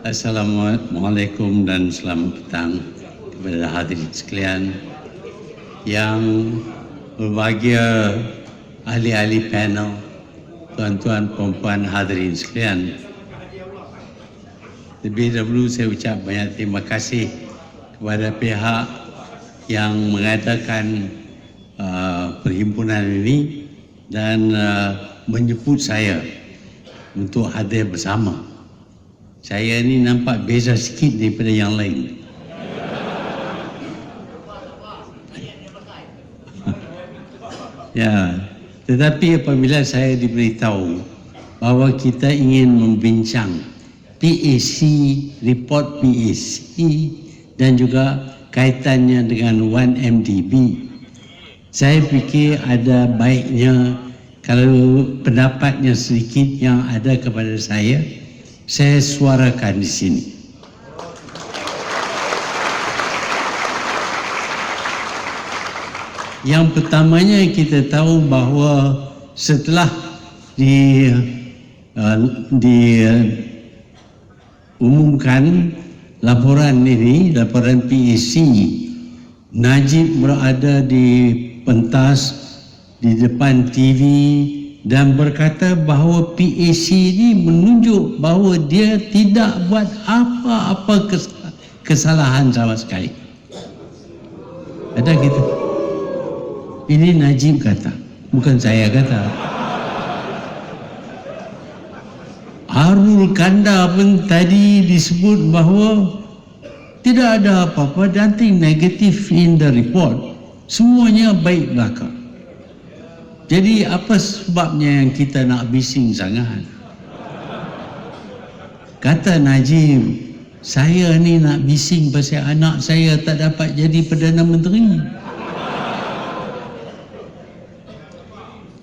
Assalamualaikum dan selamat petang kepada hadirin sekalian yang berbahagia, ahli-ahli panel, tuan-tuan, puan-puan, hadirin sekalian. Lebih dahulu saya ucap banyak terima kasih kepada pihak yang mengadakan perhimpunan ini dan menjemput saya untuk hadir bersama. Saya ni nampak beza sikit daripada yang lain. Ya, tetapi apabila saya diberitahu bahawa kita ingin membincang PAC, report PAC dan juga kaitannya dengan 1MDB, saya fikir ada baiknya kalau pendapatnya sedikit yang ada kepada saya suarakan di sini. Yang pertamanya kita tahu bahawa setelah diumumkan laporan ini, laporan PAC, Najib berada di pentas di depan TV dan berkata bahawa PAC ini menunjuk bahawa dia tidak buat apa-apa kesalahan sama sekali. Ada kita. Ini Najib kata, bukan saya kata. Arul Kanda pun tadi disebut bahawa tidak ada apa-apa, nothing negative in the report. Semuanya baik belaka. Jadi apa sebabnya yang kita nak bising sangat? Kata Najib, saya ni nak bising pasal anak saya tak dapat jadi Perdana Menteri.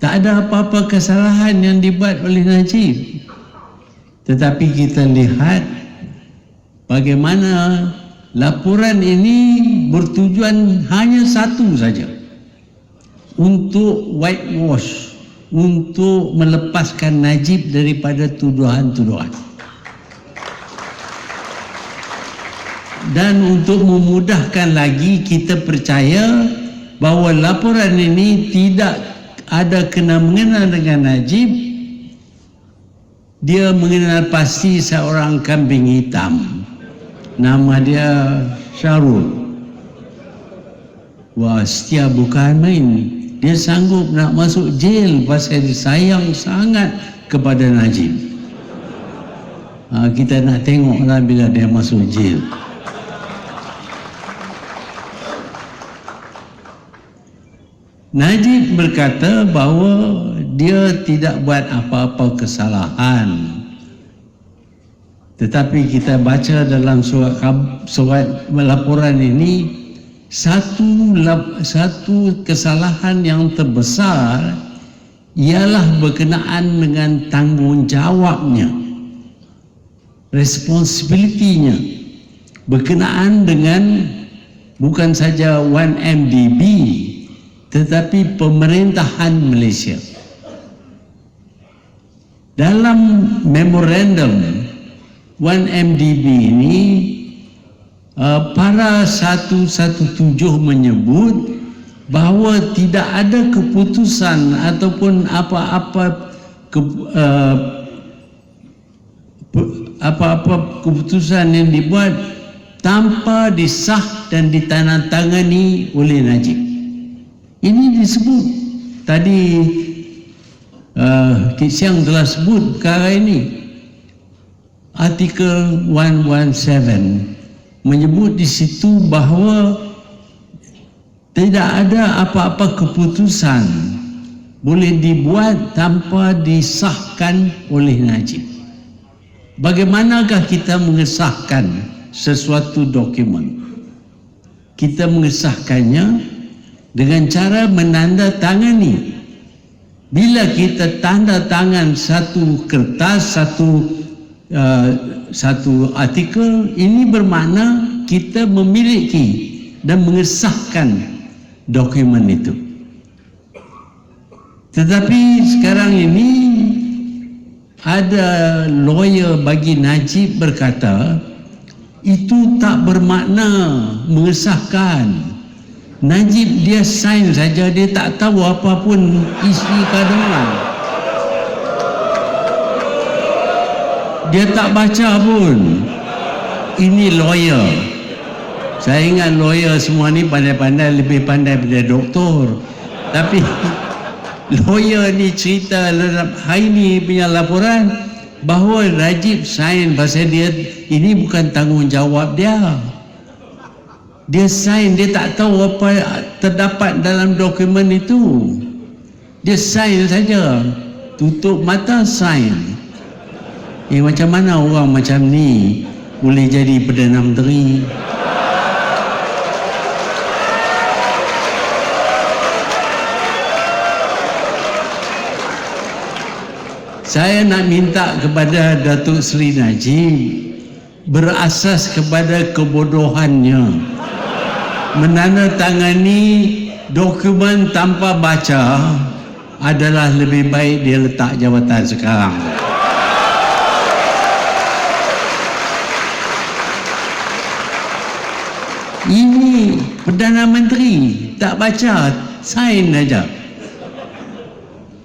Tak ada apa-apa kesalahan yang dibuat oleh Najib. Tetapi kita lihat bagaimana laporan ini bertujuan hanya satu saja, untuk whitewash, untuk melepaskan Najib daripada tuduhan-tuduhan. Dan untuk memudahkan lagi, kita percaya bahawa laporan ini tidak ada kena-mengena dengan Najib. Dia mengenal pasti seorang kambing hitam. Nama dia Syarul. Wah, setia bukan main. Dia sanggup nak masuk jail pasal dia sayang sangat kepada Najib. Kita nak tengoklah bila dia masuk jail. Najib berkata bahawa dia tidak buat apa-apa kesalahan. Tetapi kita baca dalam surat laporan ini, satu kesalahan yang terbesar ialah berkenaan dengan tanggungjawabnya, responsibility-nya, berkenaan dengan bukan saja 1MDB tetapi pemerintahan Malaysia. Dalam memorandum 1MDB ini, para 117 menyebut bahawa tidak ada keputusan ataupun apa-apa keputusan yang dibuat tanpa disah dan ditandatangani oleh Najib. Ini disebut tadi, Kit Siang telah sebut perkara ini. Artikel 117 menyebut di situ bahawa tidak ada apa-apa keputusan boleh dibuat tanpa disahkan oleh Najib. Bagaimanakah kita mengesahkan sesuatu dokumen? Kita mengesahkannya dengan cara menandatangani. Bila kita tanda tangan satu kertas, satu artikel, ini bermakna kita memiliki dan mengesahkan dokumen itu. Tetapi sekarang ini ada lawyer bagi Najib berkata, itu tak bermakna mengesahkan. Najib dia sign saja, dia tak tahu apa pun isi kandungan. Dia tak baca pun. Ini lawyer. Saya ingat lawyer semua ni pandai-pandai, lebih pandai daripada doktor. Tapi lawyer ni cerita dalam hari ni punya laporan bahawa Najib sign pasal dia ini bukan tanggungjawab dia. Dia sign, dia tak tahu apa terdapat dalam dokumen itu. Dia sign saja, tutup mata sign. Macam mana orang macam ni boleh jadi Perdana Menteri? Saya nak minta kepada Datuk Seri Najib berasas kepada kebodohannya menandatangani dokumen tanpa baca adalah lebih baik dia letak jawatan sekarang. Ini Perdana Menteri tak baca, sign aja.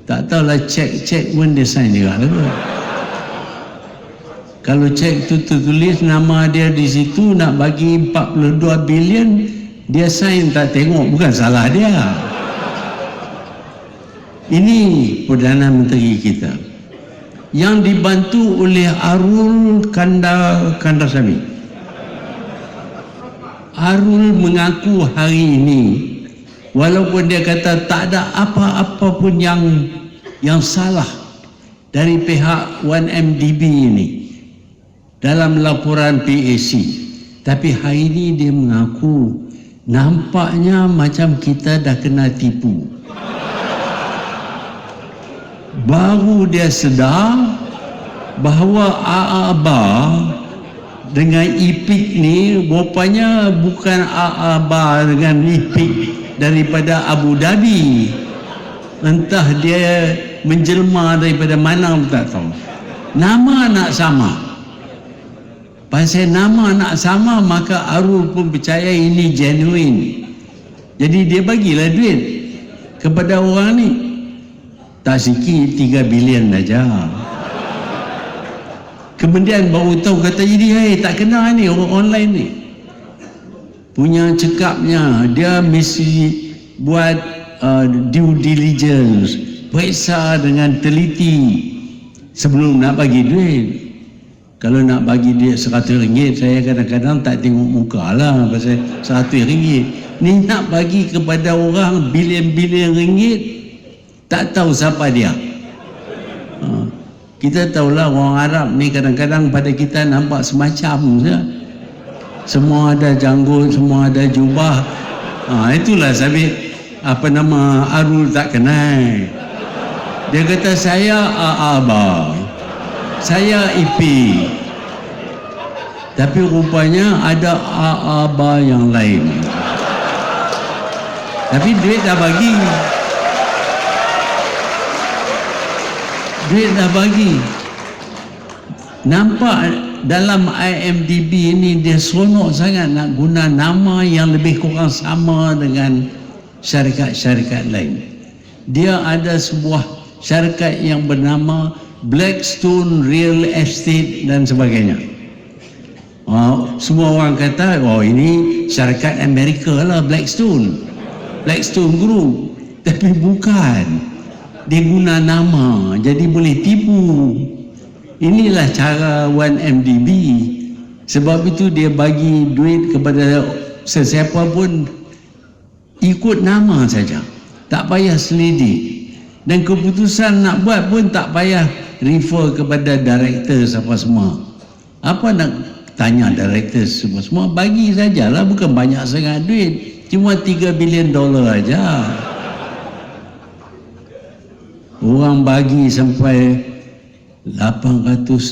Tak tahulah cek pun dia sign juga lah. Kalau cek tu tertulis nama dia di situ nak bagi 42 bilion, dia sign tak tengok, bukan salah dia. Ini Perdana Menteri kita yang dibantu oleh Arul Kandasamy. Arul mengaku hari ini, walaupun dia kata tak ada apa-apa pun yang salah dari pihak 1MDB ini dalam laporan PAC, tapi hari ini dia mengaku nampaknya macam kita dah kena tipu. Baru dia sedar bahawa AA dengan IPIC ni rupanya bukan AA dengan IPIC daripada Abu Dhabi. Entah dia menjelma daripada mana pun tak tahu. Nama nak sama. Pasal nama nak sama, maka Arul pun percaya ini genuine. Jadi dia bagilah duit kepada orang ni. Tak sikit 3 bilion saja. Kemudian baru tahu kata ini tak kena ni orang online ni. Punya cekapnya dia mesti buat due diligence, periksa dengan teliti sebelum nak bagi duit. Kalau nak bagi dia RM100, saya kadang-kadang tak tengok muka lah pasal RM100. Ni nak bagi kepada orang bilion-bilion ringgit, tak tahu siapa dia. Kita tahulah orang Arab ni kadang-kadang pada kita nampak semacam saja. Semua ada janggut, semua ada jubah. Itulah sabit Arul tak kenal. Dia kata saya AA, saya IP. Tapi rupanya ada AA yang lain. Tapi duit dah bagi. Duit dah bagi. Nampak dalam IMDb ini dia seronok sangat nak guna nama yang lebih kurang sama dengan syarikat-syarikat lain. Dia ada sebuah syarikat yang bernama Blackstone Real Estate dan sebagainya. Semua orang kata, ini syarikat Amerika lah, Blackstone Group. Tapi bukan. Dia guna nama, jadi boleh tipu. Inilah cara 1MDB. Sebab itu dia bagi duit kepada sesiapa pun ikut nama saja, tak payah selidik. Dan keputusan nak buat pun tak payah refer kepada director apa semua. Apa nak tanya director semua, bagi sajalah, bukan banyak sangat duit, cuma $3 bilion aja. Orang bagi sampai $861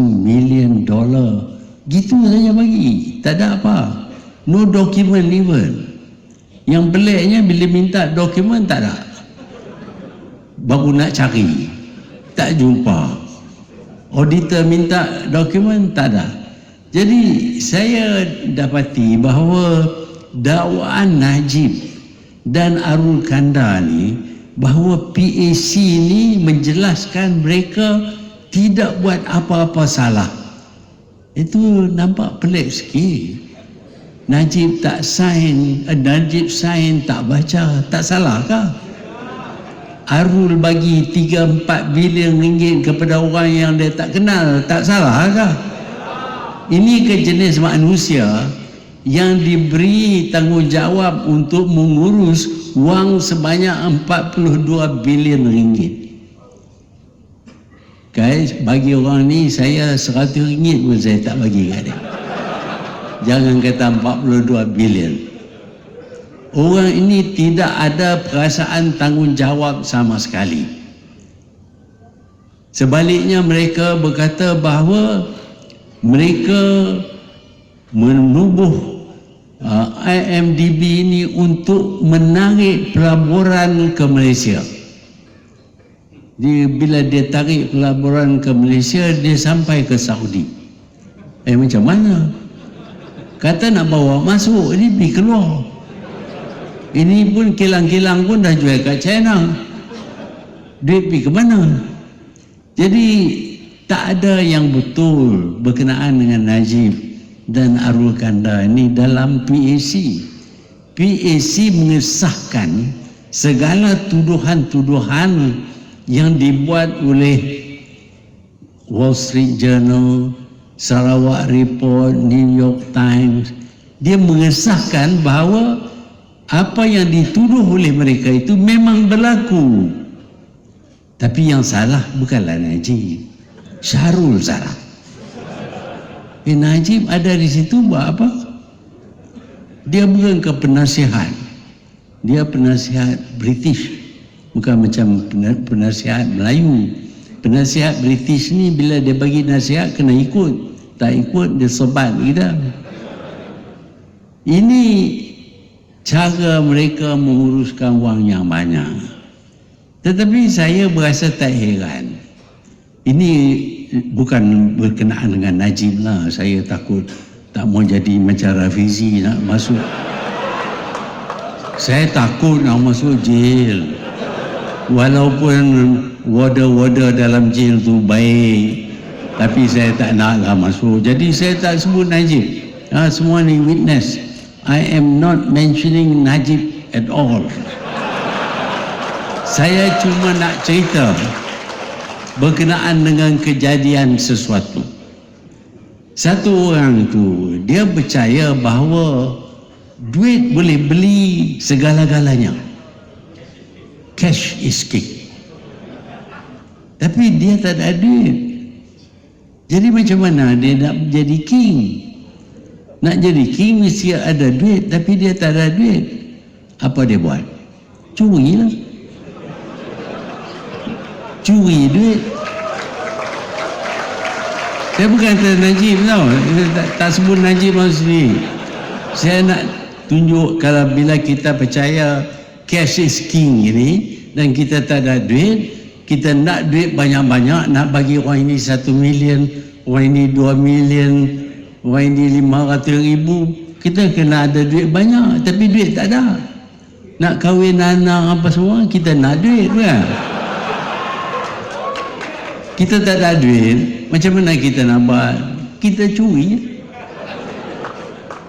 million. Gitu saja bagi, tak ada apa. No document even. Yang peliknya bila minta dokumen tak ada, baru nak cari. tak jumpa. Auditor minta dokumen, tak ada. Jadi saya dapati bahawa dakwaan Najib dan Arul Kanda ni, bahawa PAC ni menjelaskan mereka tidak buat apa-apa salah. Itu nampak pelik sikit. Najib sign tak baca, tak salah kah? Arul bagi 3-4 bilion ringgit kepada orang yang dia tak kenal, tak salah kah? Ini ke jenis manusia yang diberi tanggungjawab untuk mengurus wang sebanyak 42 bilion ringgit. Guys, bagi orang ni saya 100 ringgit pun saya tak bagi kat dia. Jangan kata 42 bilion. Orang ini tidak ada perasaan tanggungjawab sama sekali. Sebaliknya mereka berkata bahawa mereka menubuh IMDb ini untuk menarik pelaburan ke Malaysia. Bila dia tarik pelaburan ke Malaysia, dia sampai ke Saudi. Macam mana? Kata nak bawa masuk, ini pergi keluar. Ini pun kilang-kilang pun dah jual kat China. Duit pergi ke mana? Jadi tak ada yang betul berkenaan dengan Najib dan Arul Kanda ini dalam PAC. PAC mengesahkan segala tuduhan-tuduhan yang dibuat oleh Wall Street Journal, Sarawak Report, New York Times. Dia mengesahkan bahawa apa yang dituduh oleh mereka itu memang berlaku. Tapi yang salah bukanlah Najib, Syahrul salah. Najib ada di situ buat apa? Dia bukan ke penasihat. Dia penasihat British. Bukan macam penasihat Melayu. Penasihat British ni bila dia bagi nasihat kena ikut. Tak ikut dia sebat kita. Ini cara mereka menguruskan wang yang banyak. Tetapi saya berasa tak heran. Ini bukan berkenaan dengan Najib lah. Saya takut tak mau jadi macam Rafizi nak masuk. Saya takut nak masuk jail. Walaupun warder dalam jail tu baik, tapi saya tak naklah masuk. Jadi saya tak sebut Najib. Semua ni witness. I am not mentioning Najib at all. Saya cuma nak cerita berkenaan dengan kejadian sesuatu. Satu orang tu, dia percaya bahawa duit boleh beli segala-galanya. Cash is king. Tapi dia tak ada duit. Jadi macam mana dia nak jadi king? Nak jadi king mesti ada duit, tapi dia tak ada duit. Apa dia buat? Curi lah. Curi duit. Saya bukan kata Najib tau. Tak sebut Najib maksud. Saya nak tunjuk kalau bila kita percaya cash is king ini dan kita tak ada duit, kita nak duit banyak-banyak, nak bagi orang ini 1 million, orang ini 2 million, orang ini 500,000, kita kena ada duit banyak, tapi duit tak ada. Nak kahwin anak apa semua, kita nak duit kan? Kita tak ada duit, macam mana kita nak buat? Kita curi.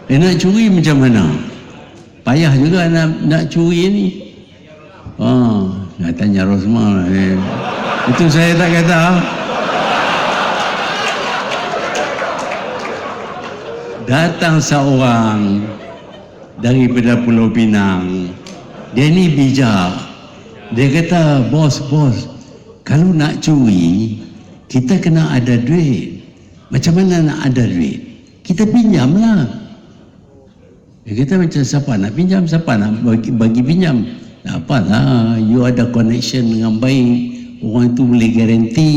Nak curi macam mana? Payah juga nak curi ni. Nak tanya Rosmah. Itu saya tak kata. Datang seorang daripada Pulau Pinang. Dia ni bijak. Dia kata, bos, kalau nak curi, kita kena ada duit. Macam mana nak ada duit? Kita pinjamlah. Dia kata macam siapa nak pinjam, siapa nak bagi pinjam. Tak apalah, you ada connection dengan baik, orang itu boleh garanti.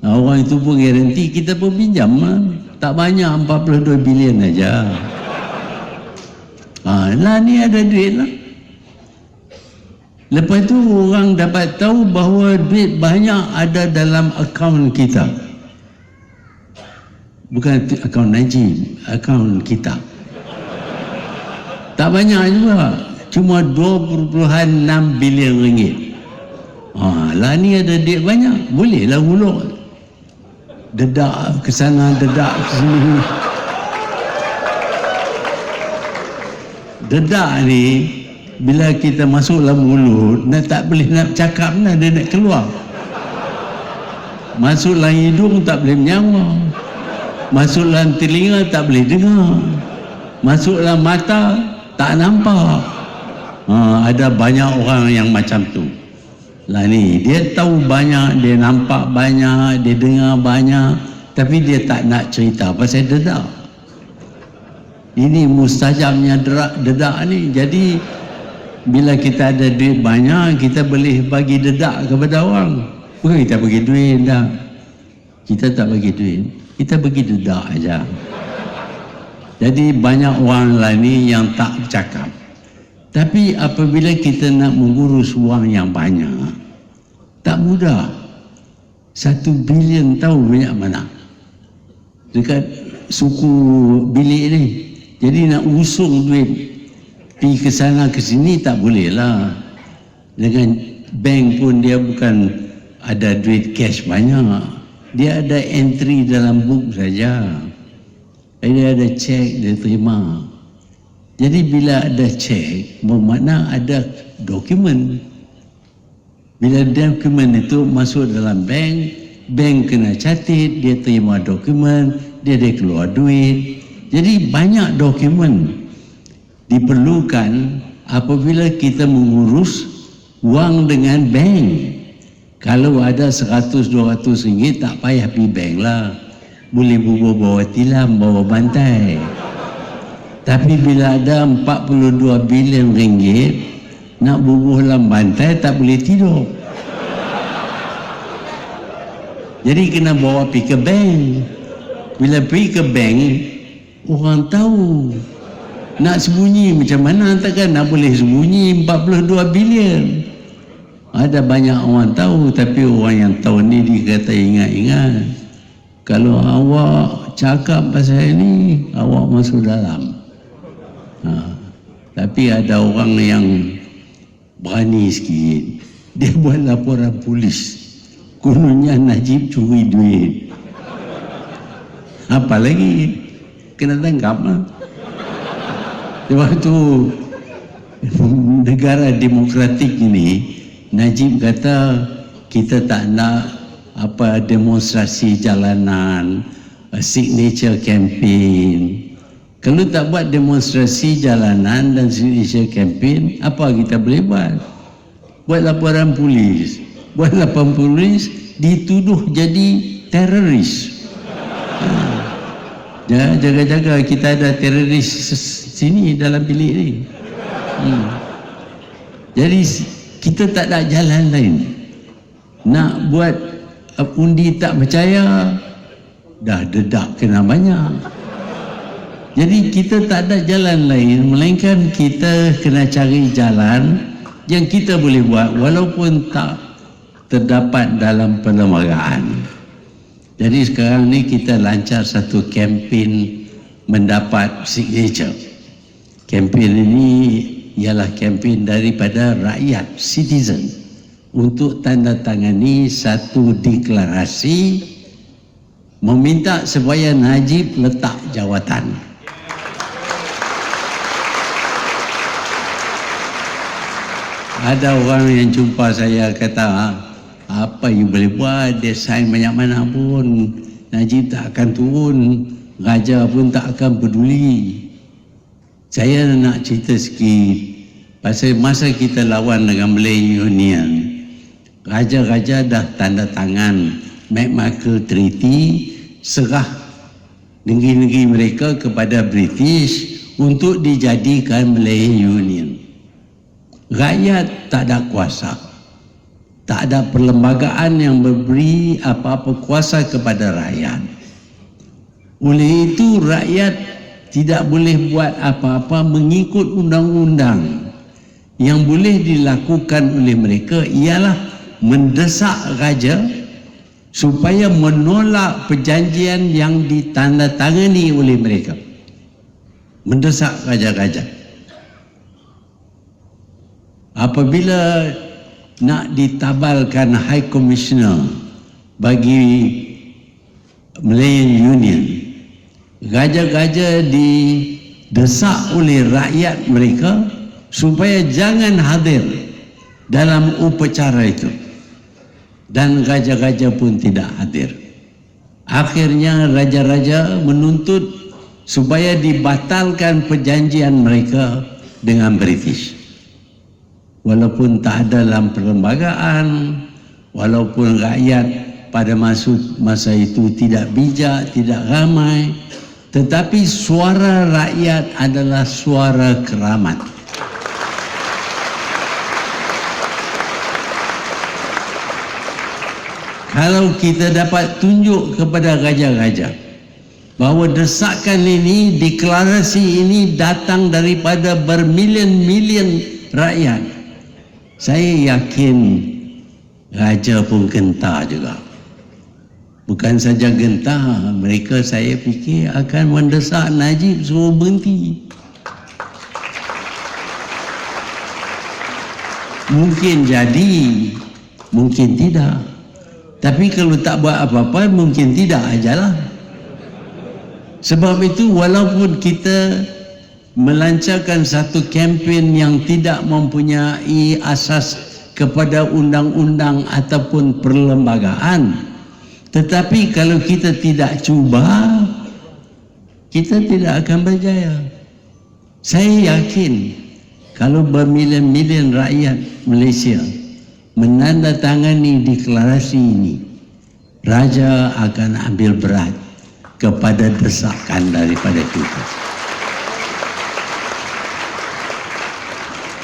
Orang itu pun garanti, kita pun pinjam lah. Tak banyak, 42 bilion aja. Lah ni ada duit lah. Lepas tu orang dapat tahu bahawa duit banyak ada dalam akaun kita. Bukan akaun Najib, akaun kita. Tak banyak juga, cuma 2.6 bilion ringgit. Lah ni ada duit banyak, bolehlah hulur. Dedak ke sana, dedak ke sini. Dedak ni bila kita masuk dalam mulut, tak boleh nak cakap dah, dia nak keluar. Masuk dalam hidung tak boleh menyawa. Masuk dalam telinga tak boleh dengar. Masuk dalam mata tak nampak. Ada banyak orang yang macam tu. Lah ni, dia tahu banyak, dia nampak banyak, dia dengar banyak, tapi dia tak nak cerita pasal dedak. Ini mustajabnya dedak ni. Jadi bila kita ada duit banyak, kita boleh bagi dedak kepada orang. Bukan kita bagi duit dah. Kita tak bagi duit, kita bagi dedak aja. Jadi banyak orang lah ni yang tak bercakap. Tapi apabila kita nak mengurus wang yang banyak, tak mudah. 1 bilion tahu banyak mana dekat suku bilik ni. Jadi nak usung duit pergi ke sana ke sini tak boleh lah. Dengan bank pun dia bukan ada duit cash banyak, dia ada entry dalam book saja. Dia ada cek, dia terima. Jadi bila ada cek, bermakna ada dokumen. Bila dokumen itu masuk dalam bank, bank kena catat, dia terima dokumen, dia keluar duit. Jadi banyak dokumen diperlukan apabila kita mengurus wang dengan bank. Kalau ada 100-200 ringgit, tak payah pergi bank lah. Boleh bubuh bawa tilam, bawa bantai. Tapi bila ada 42 bilion ringgit, nak bubuh dalam bantai tak boleh tidur. Jadi kena bawa pergi ke bank. Bila pergi ke bank, orang tahu. Nak sembunyi macam mana? Takkan nak boleh sembunyi 42 bilion. Ada banyak orang tahu, tapi orang yang tahu ni dikata ingat-ingat. Kalau awak cakap pasal ini, awak masuk dalam. Tapi ada orang yang berani sikit. Dia buat laporan polis. Kononnya Najib curi duit. Apa lagi? Kena tangkap lah. Sebab tu negara demokratik ini, Najib kata kita tak nak demonstrasi jalanan, signature campaign. Kalau tak buat demonstrasi jalanan dan signature campaign, apa kita boleh buat? Buat laporan polis. Buat laporan polis, dituduh jadi teroris. Jaga-jaga kita ada teroris sini dalam bilik ni. Jadi kita tak ada jalan lain. Nak buat undi tak percaya, dah dedak kena banyak. Jadi kita tak ada jalan lain melainkan kita kena cari jalan yang kita boleh buat walaupun tak terdapat dalam perlembagaan. Jadi sekarang ni kita lancar satu kempen mendapat signature. Kempen ini ialah kempen daripada rakyat, citizen, untuk tanda tangani satu deklarasi meminta supaya Najib letak jawatan. Ada orang yang jumpa saya kata, apa yang boleh buat, dia sign banyak mana pun, Najib tak akan turun, raja pun tak akan peduli. Saya nak cerita sikit pasal masa kita lawan dengan Malay Union, raja-raja dah tanda tangan McMichael Treaty, serah negeri-negeri mereka kepada British untuk dijadikan Malay Union. Rakyat tak ada kuasa, tak ada perlembagaan yang memberi apa-apa kuasa kepada rakyat. Oleh itu rakyat tidak boleh buat apa-apa mengikut undang-undang. yang boleh dilakukan oleh mereka ialah mendesak raja supaya menolak perjanjian yang ditandatangani oleh mereka. Mendesak raja-raja. Apabila nak ditabalkan High Commissioner bagi Malayan Union, raja-raja didesak oleh rakyat mereka supaya jangan hadir dalam upacara itu, dan raja-raja pun tidak hadir. Akhirnya raja-raja menuntut supaya dibatalkan perjanjian mereka dengan British. Walaupun tak ada dalam perlembagaan, walaupun rakyat pada masa itu tidak bijak, tidak ramai, tetapi suara rakyat adalah suara keramat. Kalau kita dapat tunjuk kepada raja-raja bahawa desakan ini, deklarasi ini datang daripada bermilion-milion rakyat, saya yakin raja pun gentar juga. Bukan saja gentar, mereka saya fikir akan mendesak Najib suruh berhenti. Mungkin jadi, mungkin tidak. Tapi kalau tak buat apa-apa, mungkin tidak ajalah. Sebab itu walaupun kita melancarkan satu kempen yang tidak mempunyai asas kepada undang-undang ataupun perlembagaan, tetapi kalau kita tidak cuba, kita tidak akan berjaya. Saya yakin kalau bermilion-milion rakyat Malaysia menandatangani deklarasi ini, raja akan ambil berat kepada desakan daripada kita.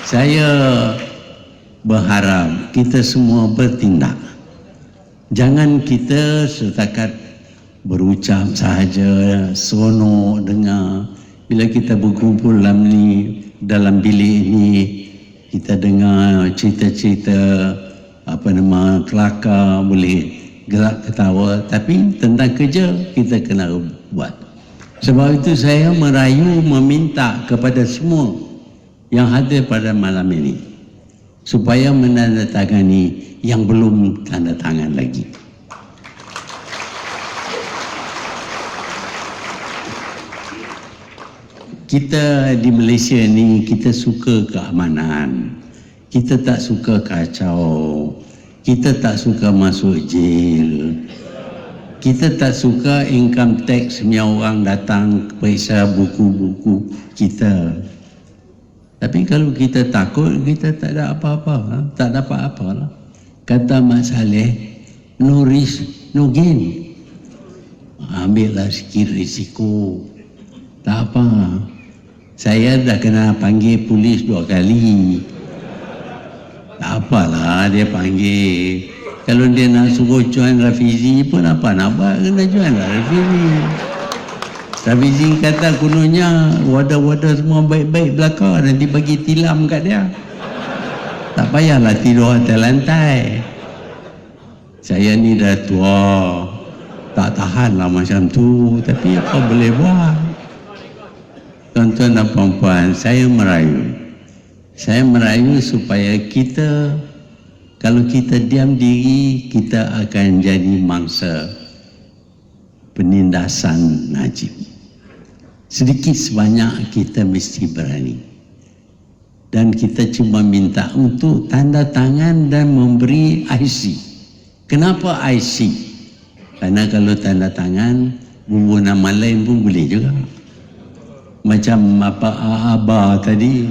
Saya berharap kita semua bertindak. Jangan kita setakat berucap sahaja, seronok dengar. Bila kita berkumpul dalam bilik ini, kita dengar cerita-cerita kelakar, boleh gerak ketawa, tapi tentang kerja kita kena buat. Sebab itu saya merayu meminta kepada semua yang hadir pada malam ini supaya menandatangani yang belum tanda tangan lagi. Kita di Malaysia ni, kita suka keamanan, kita tak suka kacau, kita tak suka masuk jail, kita tak suka income tax punya orang datang periksa buku-buku kita. Tapi kalau kita takut, kita tak ada apa-apa, tak dapat apa lah. Kata Mak Saleh, no risk, no gain. Ambillah sikit risiko, tak apa. Saya dah kena panggil polis 2 kali. Tak apalah dia panggil. Kalau dia nak suruh join Rafizi pun apa nak buat, kena join lah Rafizi. Rafizi kata kononnya wadah-wadah semua baik-baik belakang, nanti bagi tilam kat dia. Tak payahlah tidur atas lantai. Saya ni dah tua, tak tahan lah macam tu, tapi apa boleh buat. Tuan-tuan dan puan-puan, saya merayu supaya kita, kalau kita diam diri, kita akan jadi mangsa penindasan Najib. Sedikit sebanyak kita mesti berani. Dan kita cuma minta untuk tanda tangan dan memberi IC. Kenapa IC? Karena kalau tanda tangan, bubuh nama lain pun boleh juga. Macam apa Abah tadi.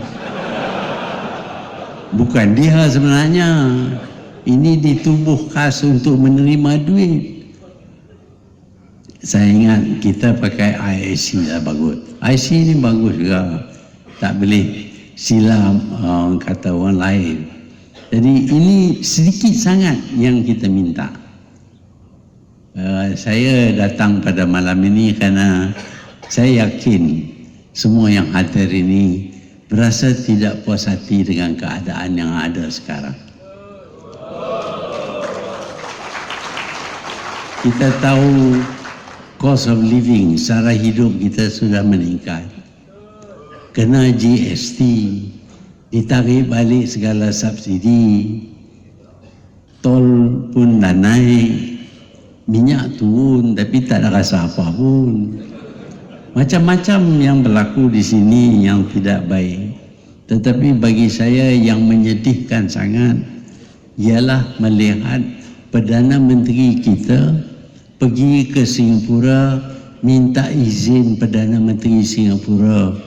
Bukan dia sebenarnya. Ini ditubuh khas untuk menerima duit. Saya ingat kita pakai IC lah bagus. IC ni bagus juga. Tak boleh silap kata orang lain. Jadi ini sedikit sangat yang kita minta. Saya datang pada malam ini karena saya yakin semua yang hadir ini berasa tidak puas hati dengan keadaan yang ada sekarang. Kita tahu cost of living, sara hidup kita sudah meningkat. Kena GST, ditarik balik segala subsidi, tol pun dah naik, minyak turun tapi tak ada rasa apa pun. Macam-macam yang berlaku di sini yang tidak baik. Tetapi bagi saya yang menyedihkan sangat ialah melihat Perdana Menteri kita pergi ke Singapura minta izin Perdana Menteri Singapura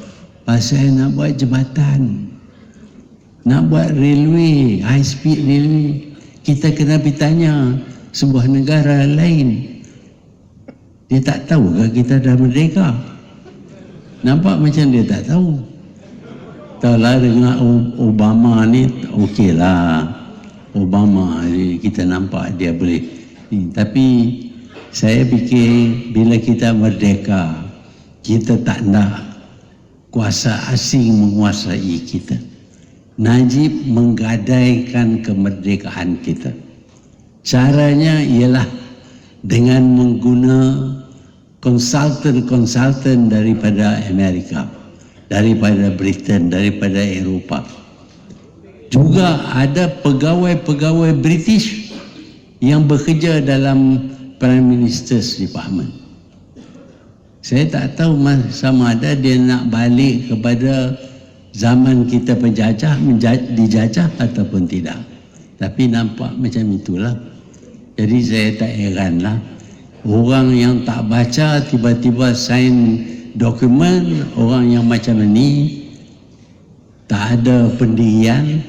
pasal nak buat jambatan, nak buat railway, high speed railway. Kita kena pergi tanya sebuah negara lain, dia tak tahu ke kita dah merdeka? Nampak macam dia tak tahu. Tahulah dengan Obama ni okeylah, Obama kita nampak dia boleh ni. Tapi saya fikir bila kita merdeka, kita tak nak kuasa asing menguasai kita. Najib menggadaikan kemerdekaan kita. Caranya ialah dengan menggunakan konsultan daripada Amerika, daripada Britain, daripada Eropah. Juga ada pegawai-pegawai British yang bekerja dalam Prime Minister's Department. Saya tak tahu sama ada dia nak balik kepada zaman kita penjajah, dijajah ataupun tidak. Tapi nampak macam itulah. Jadi saya tak heranlah orang yang tak baca tiba-tiba sign dokumen, orang yang macam ini tak ada pendirian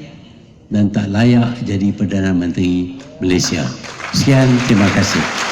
dan tak layak jadi Perdana Menteri Malaysia. Sekian, terima kasih.